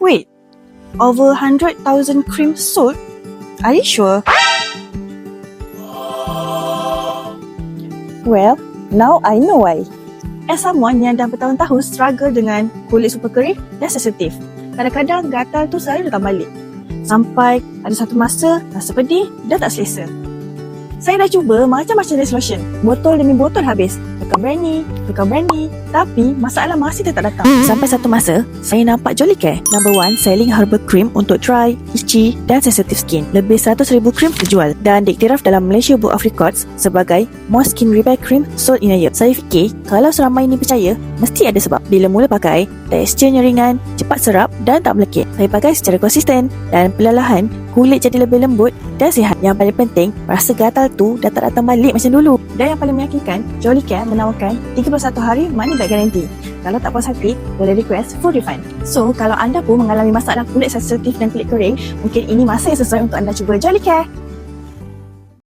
Wait, over 100,000 cream sold? Are you sure? Well, now I know why. As someone yang dah bertahun-tahun struggle dengan kulit super kering dan sensitif, kadang-kadang gatal tu selalu datang balik. Sampai ada satu masa rasa pedih dan tak selesa. Saya dah cuba macam-macam jenis lotion. Botol demi botol habis. Tukar brand ni. Tapi masalah masih tetap datang. Sampai satu masa, saya nampak Jolicare. Number 1 selling herbal cream untuk dry, itchy dan sensitive skin. Lebih 100,000 krim terjual dan diiktiraf dalam Malaysia Book of Records sebagai most skin repair cream sold in a year. Saya fikir, kalau seramai ini percaya, mesti ada sebab. Bila mula pakai, teksturnya ringan, cepat serap dan tak melekit. Saya pakai secara konsisten dan perlahan kulit jadi lebih lembut dan sihat. Yang paling penting, rasa gatal tu dah tak datang balik macam dulu. Dan yang paling meyakinkan, Jolicare menawarkan 31 hari money back guarantee. Kalau tak puas hati, boleh request full refund. So, kalau anda pun mengalami masalah kulit sensitif dan kulit kering, mungkin ini masa yang sesuai untuk anda cuba Jolicare.